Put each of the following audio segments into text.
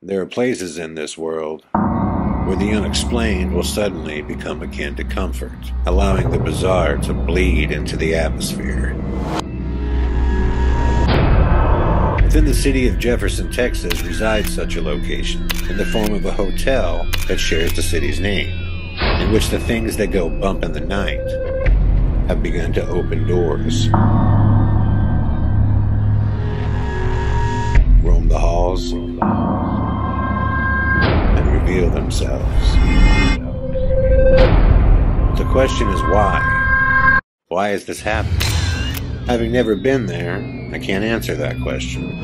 There are places in this world where the unexplained will suddenly become akin to comfort, allowing the bizarre to bleed into the atmosphere. Within the city of Jefferson, Texas, resides such a location, in the form of a hotel that shares the city's name, in which the things that go bump in the night have begun to open doors, roam the halls, and reveal themselves. The question is why? Why is this happening? Having never been there, I can't answer that question.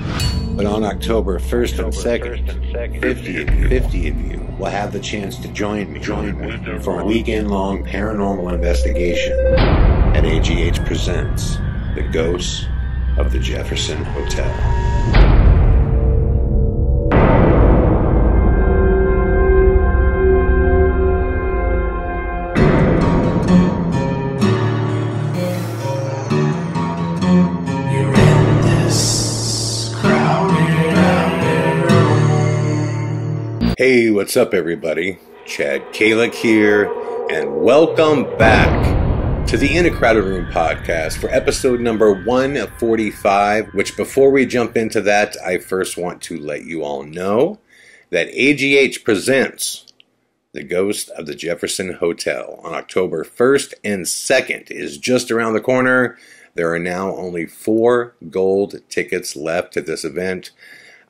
But on October 1st and 2nd, 50 of you will have the chance to join me for a weekend-long paranormal investigation at AGH Presents The Ghosts of the Jefferson Hotel. Hey, what's up everybody? Chad Calek here, and welcome back to the In a Crowded Room podcast for episode number 145, which before we jump into that, I first want to let you all know that AGH Presents The Ghost of the Jefferson Hotel on October 1st and 2nd is just around the corner. There are now only 4 gold tickets left to this event.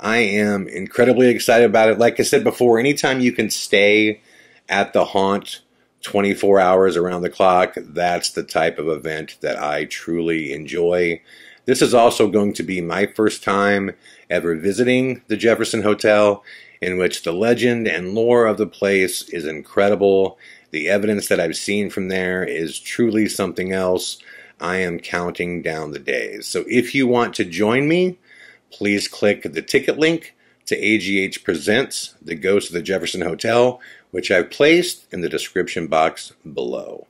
I am incredibly excited about it. Like I said before, anytime you can stay at the haunt 24 hours around the clock, that's the type of event that I truly enjoy. This is also going to be my first time ever visiting the Jefferson Hotel, in which the legend and lore of the place is incredible. The evidence that I've seen from there is truly something else. I am counting down the days. So if you want to join me, please click the ticket link to AGH Presents The Ghost of the Jefferson Hotel, which I've placed in the description box below.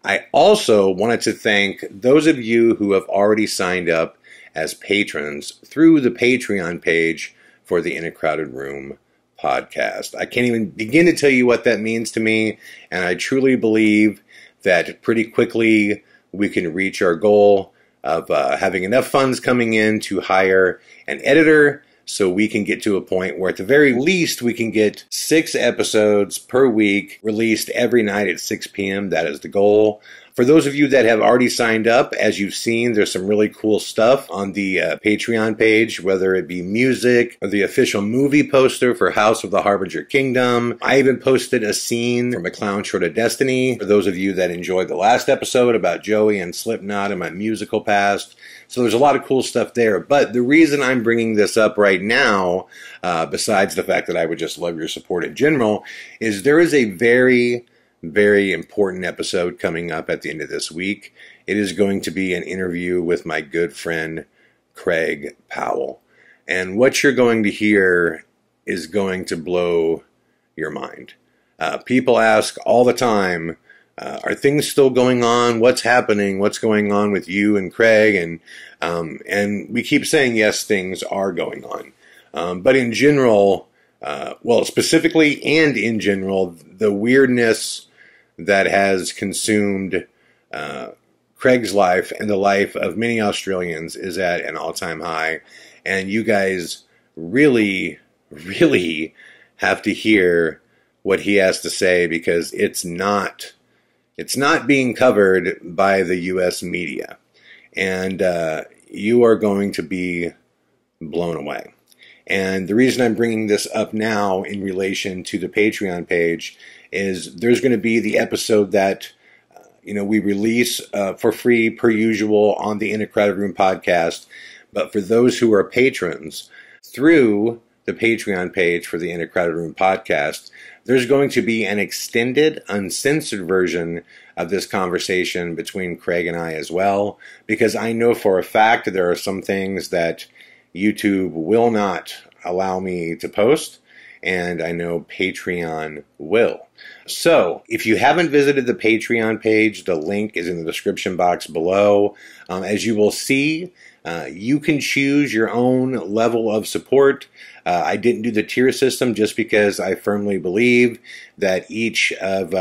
I also wanted to thank those of you who have already signed up as patrons through the Patreon page for the In a Crowded Room podcast. I can't even begin to tell you what that means to me, and I truly believe that pretty quickly we can reach our goal of having enough funds coming in to hire an editor so we can get to a point where at the very least we can get 6 episodes per week released every night at 6 p.m. That is the goal. For those of you that have already signed up, as you've seen, there's some really cool stuff on the Patreon page, whether it be music or the official movie poster for House of the Harbinger Kingdom. I even posted a scene from A Clown Short of Destiny for those of you that enjoyed the last episode about Joey and Slipknot and my musical past. So there's a lot of cool stuff there. But the reason I'm bringing this up right now, besides the fact that I would just love your support in general, is there is a very important episode coming up at the end of this week. It is going to be an interview with my good friend Craig Powell. And what you're going to hear is going to blow your mind. People ask all the time, are things still going on? What's happening? What's going on with you and Craig? And we keep saying, yes, things are going on. But in general, well, specifically and in general, the weirdness that has consumed Craig's life and the life of many Australians is at an all-time high. And you guys really have to hear what he has to say, because it's not being covered by the U.S. media. And you are going to be blown away. And the reason I'm bringing this up now in relation to the Patreon page is there's going to be the episode that we release for free per usual on the In a Crowded Room podcast. But for those who are patrons through the Patreon page for the In a Crowded Room podcast, there's going to be an extended, uncensored version of this conversation between Craig and I as well, because I know for a fact there are some things that YouTube will not allow me to post, and I know Patreon will. So, if you haven't visited the Patreon page, the link is in the description box below. As you will see, You can choose your own level of support. I didn't do the tier system just because I firmly believe that each of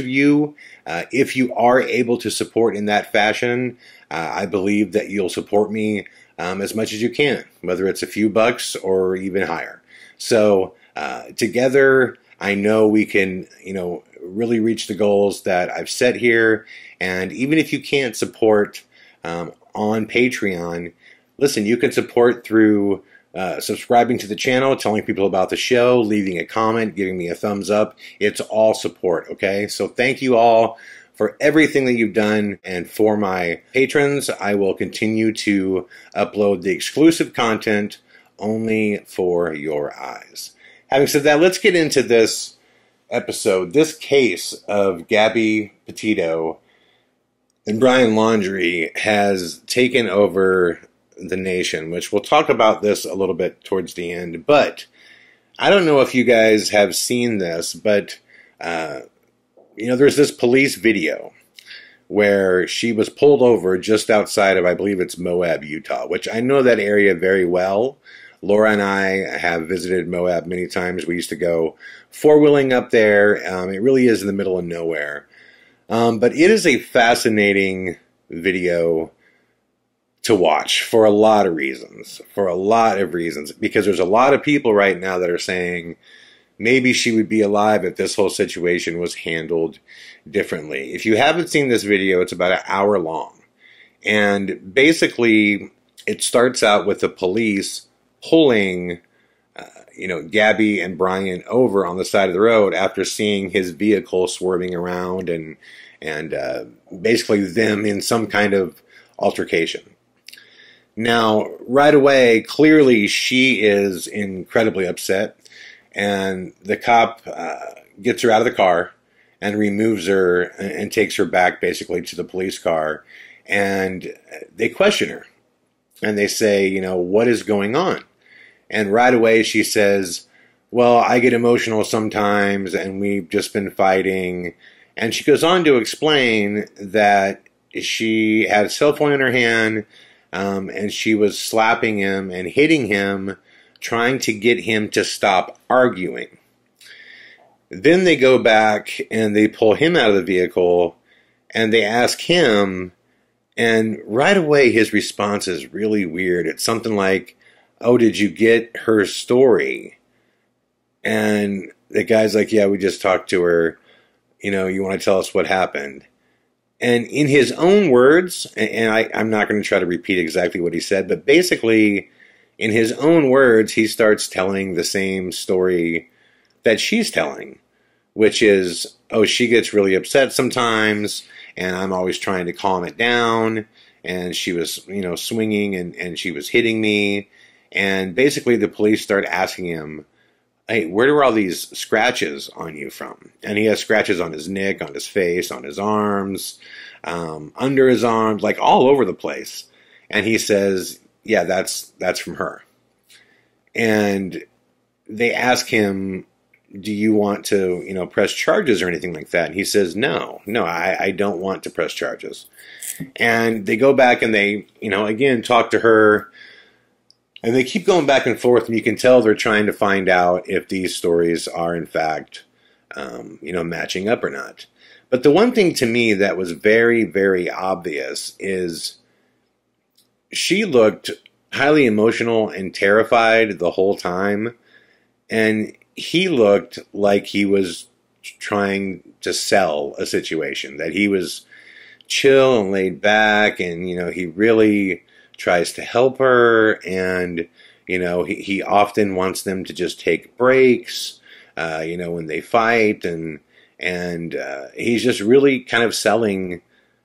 you, if you are able to support in that fashion, I believe that you'll support me as much as you can, whether it's a few bucks or even higher. So together, I know we can, really reach the goals that I've set here. And even if you can't support on Patreon, listen, you can support through subscribing to the channel, telling people about the show, leaving a comment, giving me a thumbs up. It's all support, okay? So thank you all for everything that you've done. And for my patrons, I will continue to upload the exclusive content only for your eyes. Having said that, let's get into this episode. This case of Gabby Petito and Laundrie has taken over the nation, which we'll talk about this a little bit towards the end. But I don't know if you guys have seen this, but there's this police video where she was pulled over just outside of, I believe it's Moab, Utah, which I know that area very well. Laura and I have visited Moab many times. We used to go four-wheeling up there. It really is in the middle of nowhere. But it is a fascinating video to watch for a lot of reasons. Because there's a lot of people right now that are saying maybe she would be alive if this whole situation was handled differently. If you haven't seen this video, it's about an hour long. And basically, it starts out with the police pulling, Gabby and Brian over on the side of the road after seeing his vehicle swerving around and basically them in some kind of altercation. Now, right away, clearly she is incredibly upset, and the cop gets her out of the car and removes her and takes her back basically to the police car, and they question her. And they say, what is going on? And right away she says, well, I get emotional sometimes and we've just been fighting. And she goes on to explain that she had a cell phone in her hand and she was slapping him and hitting him, trying to get him to stop arguing. Then they go back and they pull him out of the vehicle and they ask him, and right away his response is really weird. It's something like, oh, did you get her story? And the guy's like, yeah, we just talked to her. You want to tell us what happened? And in his own words, and I'm not going to try to repeat exactly what he said, but basically, in his own words, he starts telling the same story that she's telling, which is, oh, she gets really upset sometimes, and I'm always trying to calm it down, and she was, swinging, and she was hitting me. And basically the police start asking him, hey, where do all these scratches on you from? And he has scratches on his neck, on his face, on his arms, under his arms, like all over the place. And he says, yeah, that's from her. And they ask him, do you want to, press charges or anything like that? And he says, no, I don't want to press charges. And they go back and they, again, talk to her. And they keep going back and forth, and you can tell they're trying to find out if these stories are, in fact, matching up or not. But the one thing to me that was very, very obvious is she looked highly emotional and terrified the whole time. And he looked like he was trying to sell a situation, that he was chill and laid back, and, he really tries to help her, and he often wants them to just take breaks when they fight, and he's just really kind of selling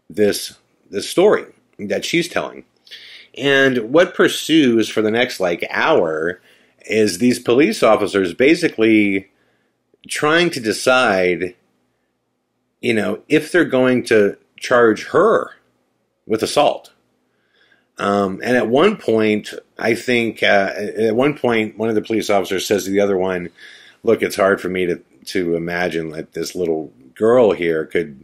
this story that she's telling. And what pursues for the next hour is these police officers basically trying to decide if they're going to charge her with assault. And at one point, I think, one of the police officers says to the other one, look, it's hard for me to imagine that this little girl here could,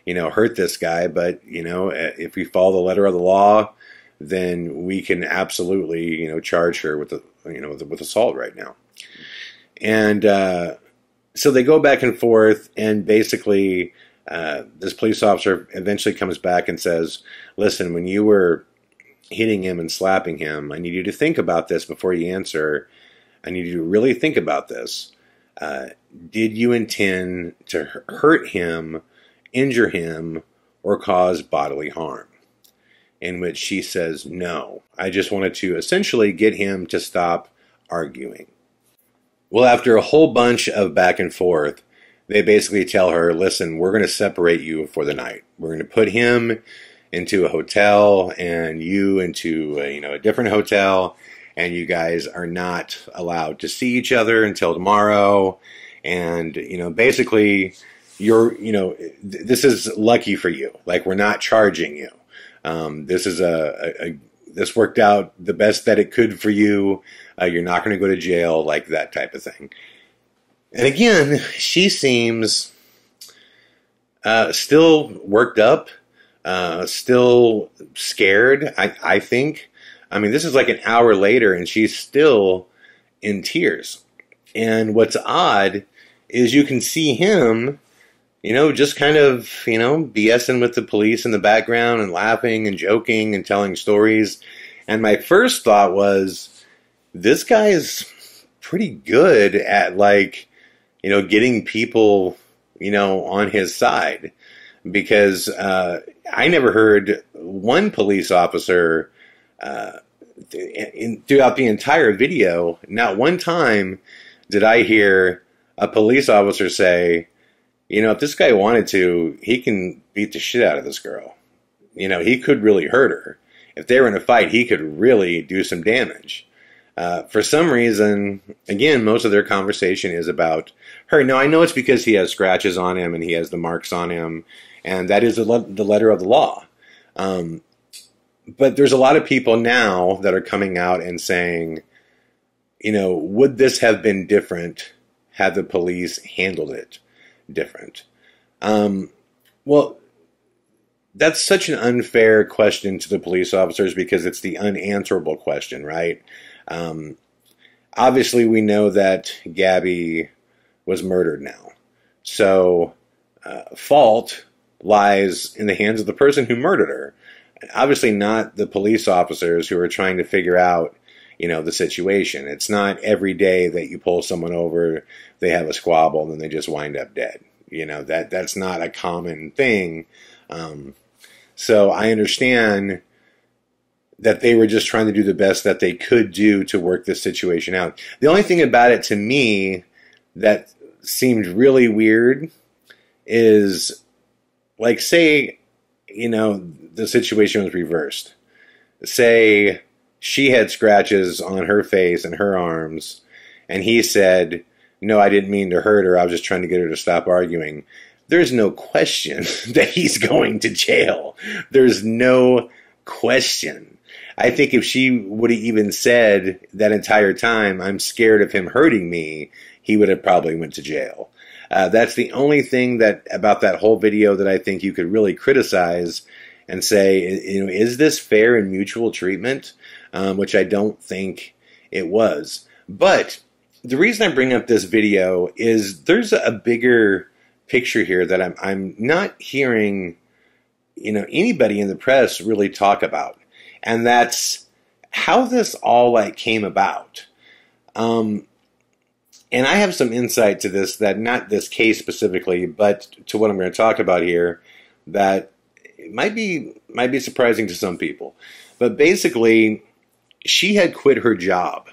hurt this guy. But, if we follow the letter of the law, then we can absolutely, charge her with with assault right now. And so they go back and forth, and basically this police officer eventually comes back and says, listen, when you were hitting him and slapping him, I need you to think about this before you answer. I need you to really think about this. Did you intend to hurt him, injure him, or cause bodily harm? In which she says, no. I just wanted to essentially get him to stop arguing. Well, after a whole bunch of back and forth, they basically tell her, listen, we're going to separate you for the night. We're going to put him into a hotel and you into a different hotel, and you guys are not allowed to see each other until tomorrow. And, basically, this is lucky for you. Like, we're not charging you. This is this worked out the best that it could for you. You're not going to go to jail, like that type of thing. And again, she seems still worked up, still scared, I think. I mean, this is like an hour later, and she's still in tears. And what's odd is you can see him, just kind of, BSing with the police in the background and laughing and joking and telling stories. And my first thought was, this guy is pretty good at, getting people, on his side. Because I never heard one police officer throughout the entire video, not one time did I hear a police officer say, if this guy wanted to, he can beat the shit out of this girl. He could really hurt her. If they were in a fight, he could really do some damage. For some reason, again, most of their conversation is about her. Now, I know it's because he has scratches on him and he has the marks on him, and that is the letter of the law. But there's a lot of people now that are coming out and saying, would this have been different had the police handled it different? Well, that's such an unfair question to the police officers because it's the unanswerable question, right? Obviously, we know that Gabby was murdered now. So, fault lies in the hands of the person who murdered her. Obviously not the police officers who are trying to figure out, the situation. It's not every day that you pull someone over, they have a squabble, and then they just wind up dead. That's not a common thing. So I understand that they were just trying to do the best that they could do to work this situation out. The only thing about it to me that seemed really weird is, say, the situation was reversed. Say she had scratches on her face and her arms, and he said, no, I didn't mean to hurt her. I was just trying to get her to stop arguing. There's no question that he's going to jail. There's no question. I think if she would have even said that entire time, I'm scared of him hurting me, he would have probably went to jail. That's the only thing about that whole video that I think you could really criticize and say, is this fair and mutual treatment? Which I don't think it was. But the reason I bring up this video is there's a bigger picture here that I'm not hearing, anybody in the press really talk about. And that's how this all came about. And I have some insight to this, that not this case specifically, but to what I'm going to talk about here, that it might be surprising to some people. But basically, she had quit her job,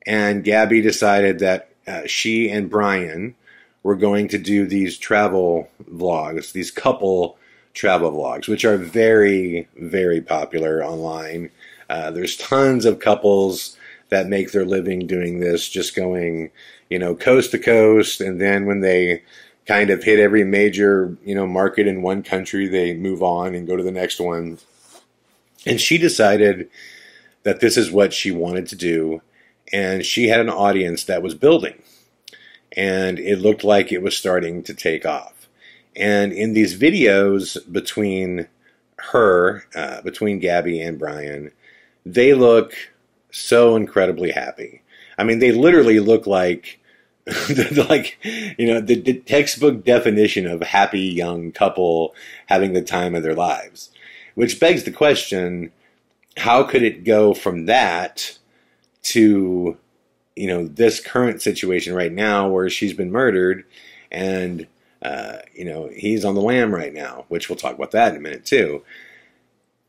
and Gabby decided that she and Brian were going to do these travel vlogs, these couple travel vlogs, which are very, very popular online. There's tons of couples that make their living doing this, just going, coast to coast, and then when they kind of hit every major, market in one country, they move on and go to the next one. And she decided that this is what she wanted to do, and she had an audience that was building, and it looked like it was starting to take off. And in these videos between between Gabby and Brian, they look so incredibly happy. I mean, they literally look like, the textbook definition of happy young couple having the time of their lives. Which begs the question, how could it go from that to, this current situation right now where she's been murdered and, he's on the lam right now, which we'll talk about that in a minute too.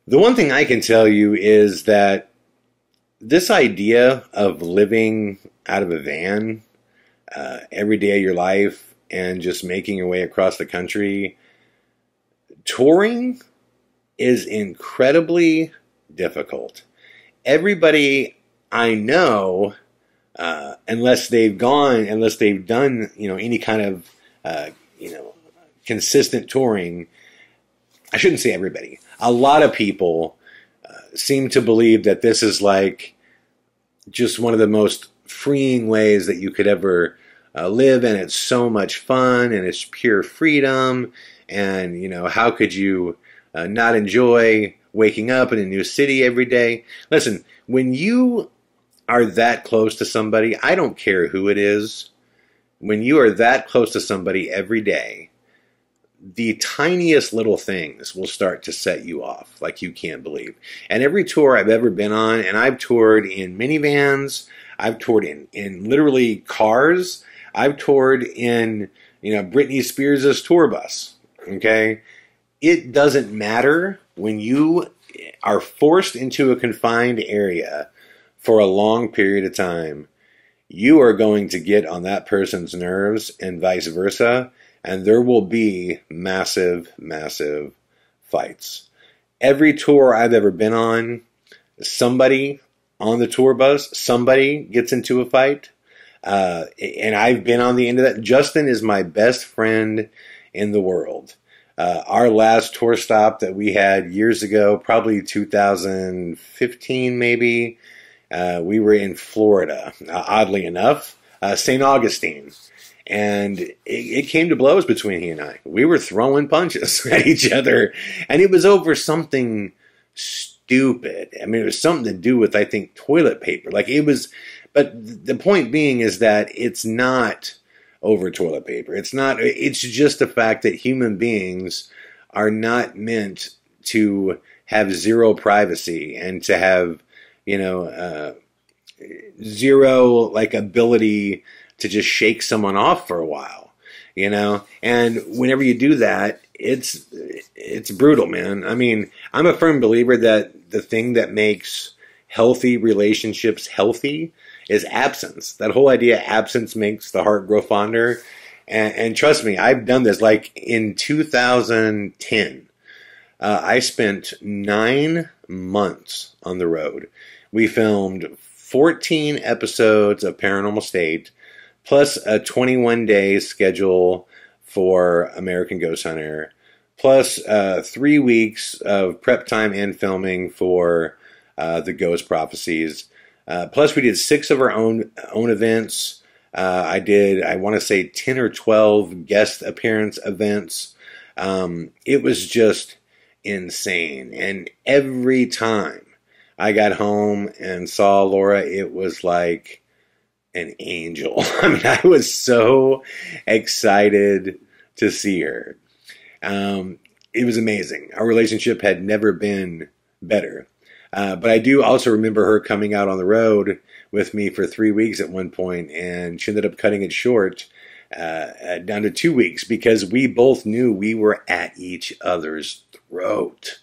The one thing I can tell you is that this idea of living out of a van every day of your life and just making your way across the country, touring is incredibly difficult. Everybody I know, unless they've done, any kind of, consistent touring, I shouldn't say everybody. A lot of people seem to believe that this is like just one of the most freeing ways that you could ever live, and it's so much fun, and it's pure freedom, and, how could you not enjoy waking up in a new city every day? Listen, when you are that close to somebody, I don't care who it is, when you are that close to somebody every day, the tiniest little things will start to set you off like you can't believe. And every tour I've ever been on, and I've toured in minivans, I've toured in literally cars, I've toured in, Britney Spears' tour bus, okay? It doesn't matter when you are forced into a confined area for a long period of time, you are going to get on that person's nerves and vice versa, and there will be massive, massive fights. Every tour I've ever been on, somebody on the tour bus, somebody gets into a fight, and I've been on the end of that. Justin is my best friend in the world. Our last tour stop that we had years ago, probably 2015 maybe, we were in Florida, oddly enough, St. Augustine. And it came to blows between he and I. We were throwing punches at each other, and it was over something stupid. I mean, it was something to do with, I think, toilet paper. But the point being is that it's not over toilet paper. It's just the fact that human beings are not meant to have zero privacy and to have, zero, ability to just shake someone off for a while, and whenever you do that, it's brutal, man. I mean, I'm a firm believer that the thing that makes healthy relationships healthy is absence. That whole idea, absence makes the heart grow fonder. And trust me, I've done this. Like in 2010, I spent 9 months on the road. We filmed 14 episodes of Paranormal State, plus a 21-day schedule for American Ghost Hunter, plus 3 weeks of prep time and filming for the Ghost Prophecies. Plus we did 6 of our own events. I did, I want to say, 10 or 12 guest appearance events. It was just insane. And every time I got home and saw Laura, it was like an angel. I mean, I was so excited to see her. It was amazing. Our relationship had never been better. But I do also remember her coming out on the road with me for 3 weeks at one point, and she ended up cutting it short down to 2 weeks because we both knew we were at each other's throat.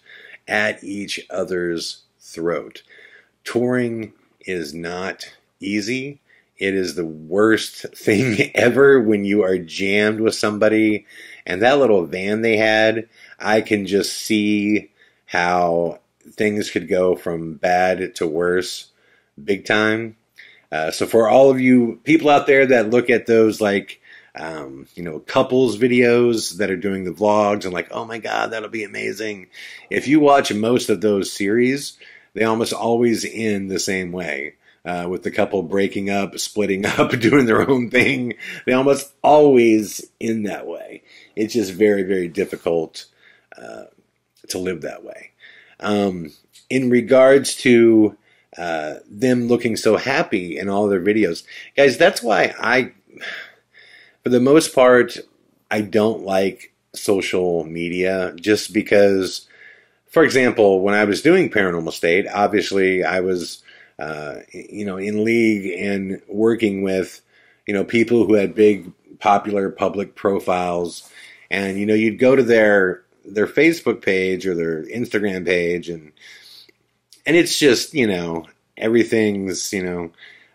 At each other's throat. Touring is not easy. It is the worst thing ever when you are jammed with somebody. And that little van they had, I can just see how things could go from bad to worse big time. So for all of you people out there that look at those couples videos that are doing the vlogs and like, oh my God, that'll be amazing. If you watch most of those series, they almost always end the same way. With the couple breaking up, splitting up, doing their own thing. They almost always end that way. It's just very, very difficult to live that way. In regards to them looking so happy in all their videos, guys, that's why for the most part, I don't like social media, just because, for example, when I was doing Paranormal State, obviously I was, in league and working with, people who had big, popular public profiles, and, you'd go to their Facebook page or their Instagram page, and it's just, everything's,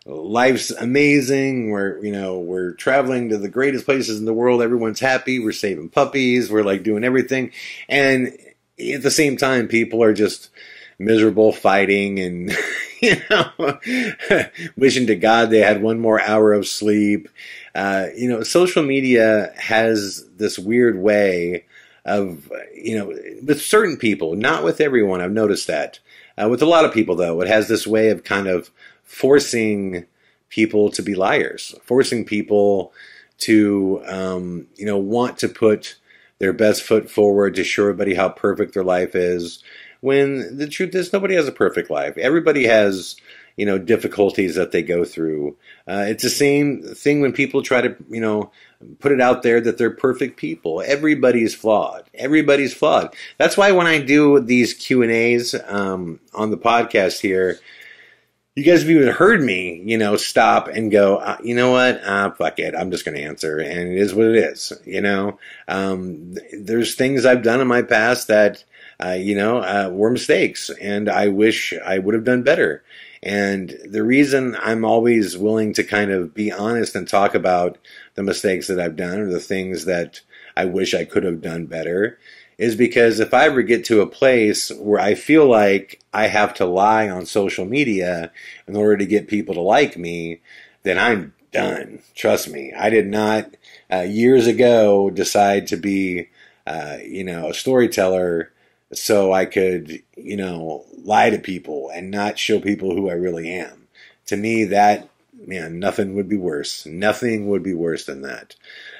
life's amazing. We're traveling to the greatest places in the world. Everyone's happy. We're saving puppies. We're like doing everything. And at the same time, people are just miserable, fighting, and, wishing to God they had one more hour of sleep. Social media has this weird way of, with certain people, not with everyone. I've noticed that. With a lot of people, though, it has this way of kind of forcing people to be liars, forcing people to, want to put their best foot forward to show everybody how perfect their life is, when the truth is nobody has a perfect life. Everybody has, difficulties that they go through. It's the same thing when people try to, put it out there that they're perfect people. Everybody's flawed. Everybody's flawed. That's why when I do these Q&As on the podcast here, you guys have even heard me, stop and go, you know what? Fuck it. I'm just going to answer. And it is what it is. There's things I've done in my past that, were mistakes, and I wish I would have done better. And the reason I'm always willing to kind of be honest and talk about the mistakes that I've done or the things that I wish I could have done better is because if I ever get to a place where I feel like I have to lie on social media in order to get people to like me, then I'm done. Trust me. I did not years ago decide to be, a storyteller so I could, lie to people and not show people who I really am. To me, nothing would be worse. Nothing would be worse than that.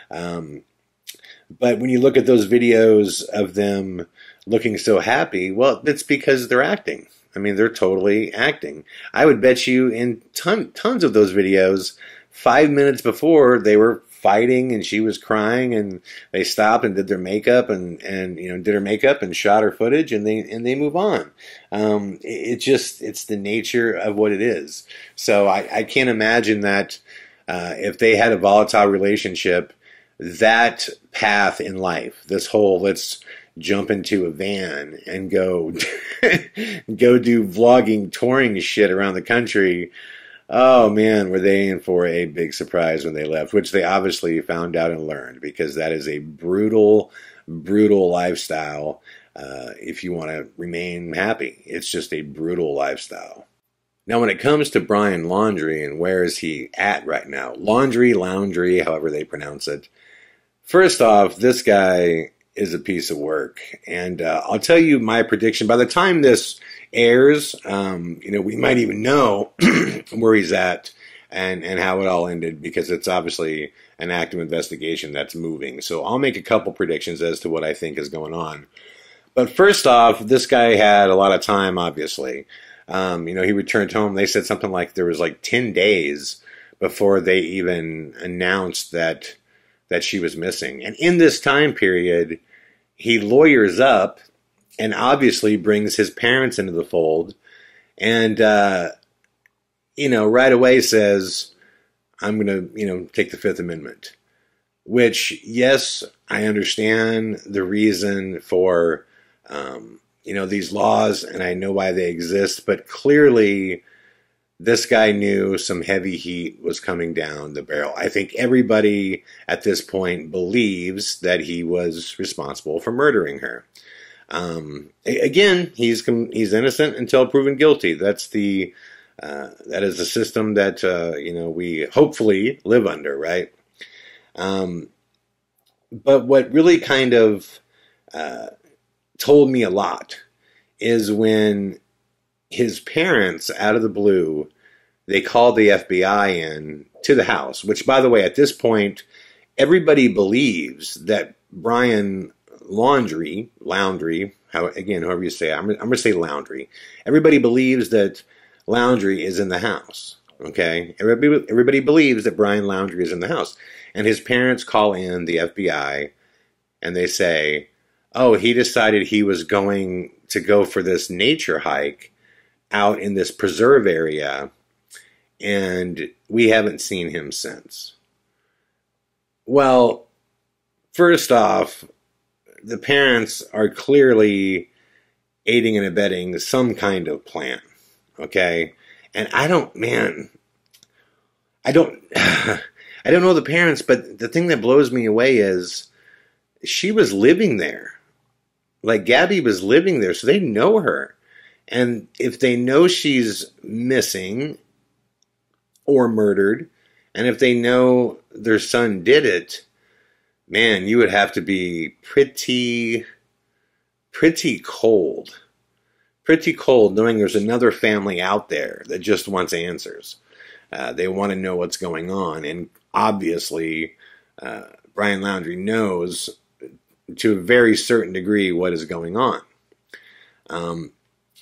But when you look at those videos of them looking so happy, well, it's because they're acting. I mean, they're totally acting. I would bet you in tons of those videos, 5 minutes before, they were fighting and she was crying, and they stopped and did their makeup and did her makeup and shot her footage, and they move on. It's the nature of what it is. So I can't imagine that if they had a volatile relationship, that path in life, this whole let's jump into a van and go do vlogging, touring shit around the country. Oh man, were they in for a big surprise when they left, which they obviously found out and learned, because that is a brutal, brutal lifestyle. If you want to remain happy, it's just a brutal lifestyle. Now, when it comes to Brian Laundrie and where is he at right now, Laundrie, however they pronounce it. First off, this guy is a piece of work. And I'll tell you my prediction. By the time this airs, we might even know where he's at and how it all ended, because it's obviously an active investigation that's moving. So I'll make a couple predictions as to what I think is going on. But first off, this guy had a lot of time, obviously. He returned home. They said something like there was like 10 days before they even announced that she was missing. And in this time period, he lawyers up and obviously brings his parents into the fold and, right away says, I'm going to, take the Fifth Amendment. Which, yes, I understand the reason for, these laws, and I know why they exist, but clearly this guy knew some heavy heat was coming down the barrel. I think everybody at this point believes that he was responsible for murdering her. Again, he's innocent until proven guilty. That is the system that we hopefully live under, right? But what really kind of told me a lot is when his parents, out of the blue, they called the FBI in to the house, which, by the way, at this point, everybody believes that Brian Laundrie, However you say it. I'm going to say Laundrie. Everybody believes that Laundrie is in the house. Okay? Everybody believes that Brian Laundrie is in the house. And his parents call in the FBI and they say, oh, he decided he was going to go for this nature hike out in this preserve area, and we haven't seen him since. Well, first off, the parents are clearly aiding and abetting some kind of plan, okay? And I don't know the parents, but the thing that blows me away is she was living there. Like, Gabby was living there, so they know her. And if they know she's missing or murdered, and if they know their son did it, man, you would have to be pretty cold. Pretty cold knowing there's another family out there that just wants answers. They want to know what's going on. And obviously, Brian Laundrie knows to a very certain degree what is going on.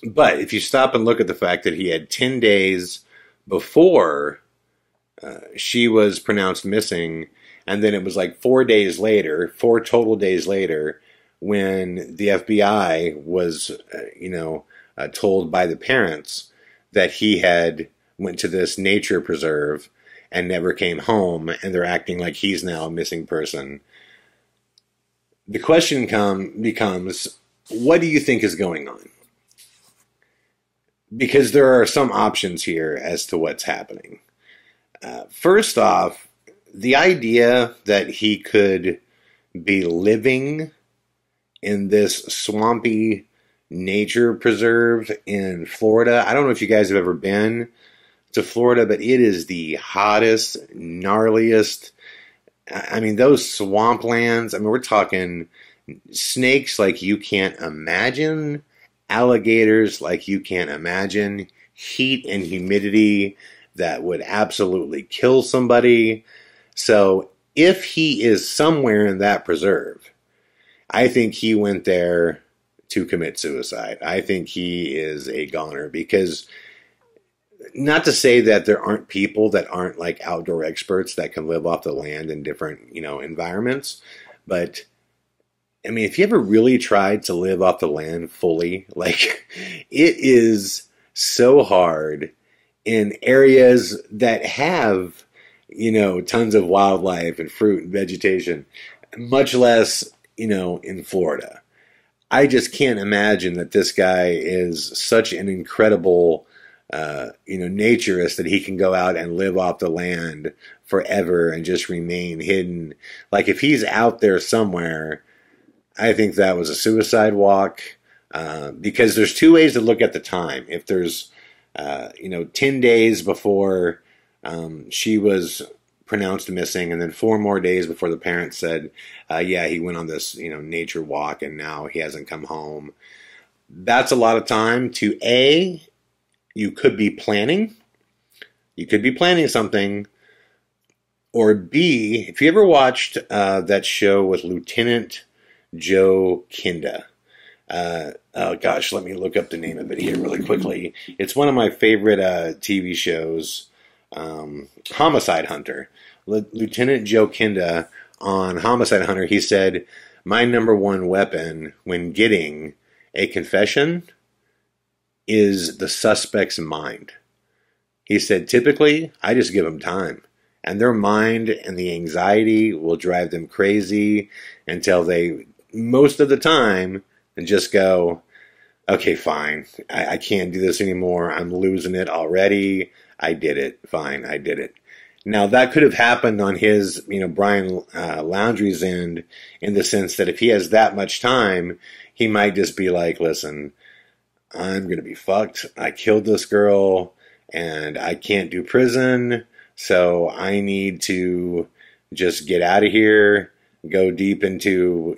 But if you stop and look at the fact that he had 10 days before she was pronounced missing, and then it was like 4 total days later, when the FBI was, told by the parents that he had went to this nature preserve and never came home, and they're acting like he's now a missing person. The question becomes, what do you think is going on? Because there are some options here as to what's happening. First off, the idea that he could be living in this swampy nature preserve in Florida. I don't know if you guys have ever been to Florida, but it is the hottest, gnarliest. I mean, those swamplands, we're talking snakes like you can't imagine, alligators like you can't imagine, heat and humidity that would absolutely kill somebody. So if he is somewhere in that preserve, I think he went there to commit suicide. I think he is a goner, because not to say that there aren't people that aren't like outdoor experts that can live off the land in different, environments. But if you ever really tried to live off the land fully, like, it is so hard in areas that have, tons of wildlife and fruit and vegetation, much less, in Florida. I just can't imagine that this guy is such an incredible naturist that he can go out and live off the land forever and just remain hidden. Like, if he's out there somewhere, I think that was a suicide walk, because there's two ways to look at the time. If there's, 10 days before she was pronounced missing, and then 4 more days before the parents said, he went on this, nature walk and now he hasn't come home. That's a lot of time to you could be planning. You could be planning something. Or B, if you ever watched that show with Lieutenant Joe Kinda. Let me look up the name of it here really quickly. It's one of my favorite TV shows, Homicide Hunter. Lieutenant Joe Kinda on Homicide Hunter, he said, my number one weapon when getting a confession is the suspect's mind. He said, typically, I just give them time. And their mind and the anxiety will drive them crazy until they, most of the time, just go, okay, fine. I can't do this anymore. I'm losing it already. I did it. Fine, I did it. Now, that could have happened on his, Brian Laundrie's end, in the sense that if he has that much time, he might just be like, listen, I'm going to be fucked. I killed this girl, and I can't do prison, so I need to just get out of here, go deep into,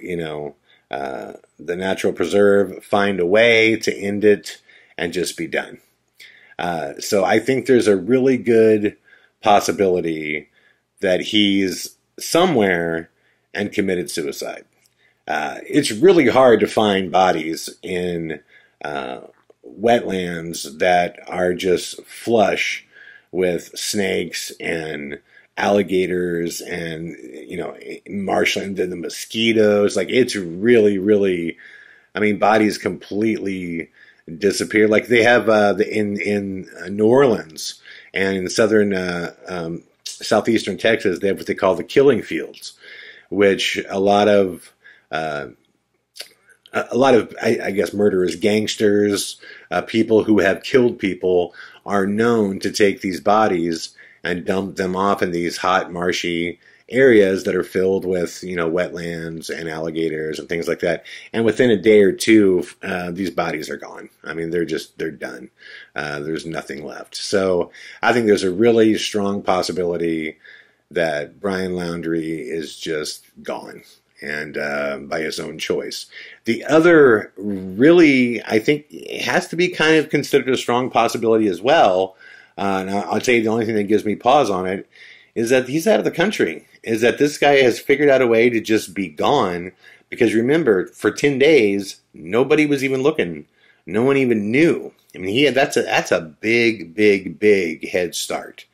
the natural preserve, find a way to end it, and just be done. So I think there's a really good possibility that he's somewhere and committed suicide. it's really hard to find bodies in wetlands that are just flush with snakes and alligators and, marshland and the mosquitoes. Like, it's really, really, bodies completely disappear. Like they have in New Orleans and in southern southeastern Texas, they have what they call the killing fields, which a lot of I guess murderers, gangsters, people who have killed people are known to take these bodies and dump them off in these hot, marshy areas that are filled with, wetlands and alligators and things like that. And within a day or two, these bodies are gone. They're done. There's nothing left. So I think there's a really strong possibility that Brian Laundrie is just gone, and by his own choice. The other really, I think, it has to be kind of considered a strong possibility as well, and I'll tell you the only thing that gives me pause on it, is that he's out of the country, is that this guy has figured out a way to just be gone, because remember, for 10 days, nobody was even looking. No one even knew. That's a big, big, big head start.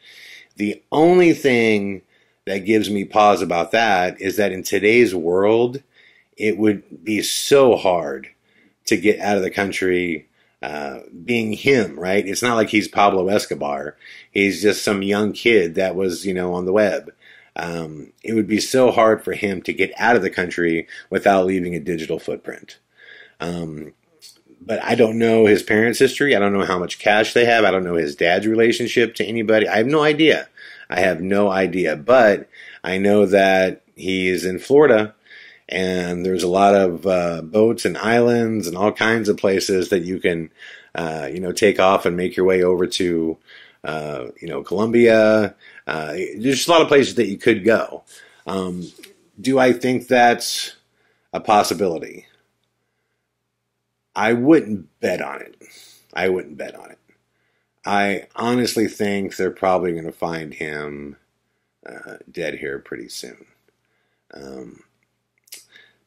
The only thing that gives me pause about that is that in today's world, it would be so hard to get out of the country being him, right? It's not like he's Pablo Escobar. He's just some young kid that was, on the web. It would be so hard for him to get out of the country without leaving a digital footprint. But I don't know his parents' history. I don't know how much cash they have. I don't know his dad's relationship to anybody. I have no idea. But I know that he is in Florida, and there's a lot of boats and islands and all kinds of places that you can, take off and make your way over to, Colombia. There's just a lot of places that you could go. Do I think that's a possibility? I wouldn't bet on it. I honestly think they're probably going to find him dead here pretty soon.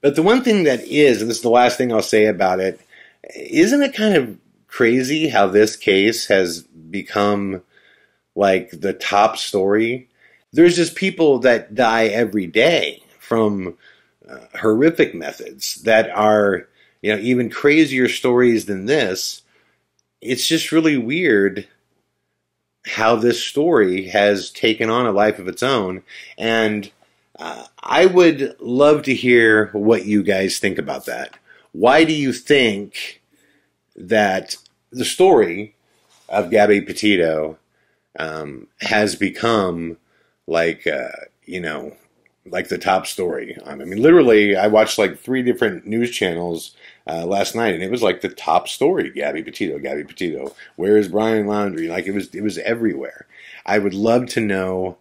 But the one thing that is, and this is the last thing I'll say about it, isn't it kind of crazy how this case has become like the top story? There's just people that die every day from horrific methods that are, even crazier stories than this. It's just really weird how this story has taken on a life of its own. And I would love to hear what you guys think about that. Why do you think that the story of Gabby Petito has become like, like the top story? Literally, I watched like 3 different news channels last night, and it was like the top story. Gabby Petito. Where is Brian Laundrie? Like it was everywhere. I would love to know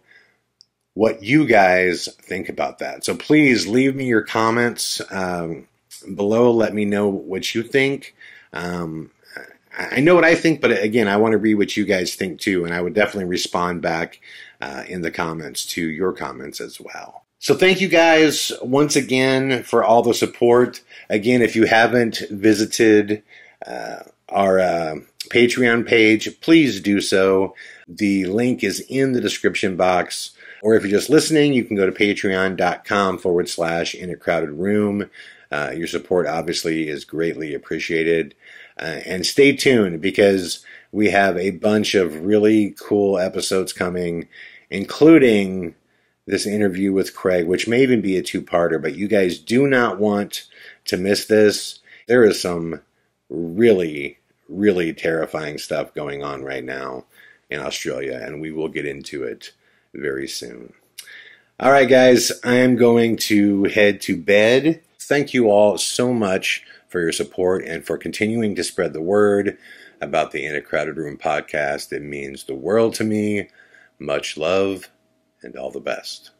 what you guys think about that. So please leave me your comments below. Let me know what you think. I know what I think, but again, I want to read what you guys think too, and I would definitely respond back in the comments to your comments as well. So thank you guys once again for all the support. Again, if you haven't visited our Patreon page, please do so. The link is in the description box. Or if you're just listening, you can go to patreon.com/In a Crowded Room. Your support obviously is greatly appreciated. And stay tuned, because we have a bunch of really cool episodes coming, including this interview with Craig, which may even be a 2-parter, but you guys do not want to miss this. There is some really, really terrifying stuff going on right now in Australia, and we will get into it very soon. All right, guys, I am going to head to bed. Thank you all so much for your support and for continuing to spread the word about the In a Crowded Room podcast. It means the world to me. Much love and all the best.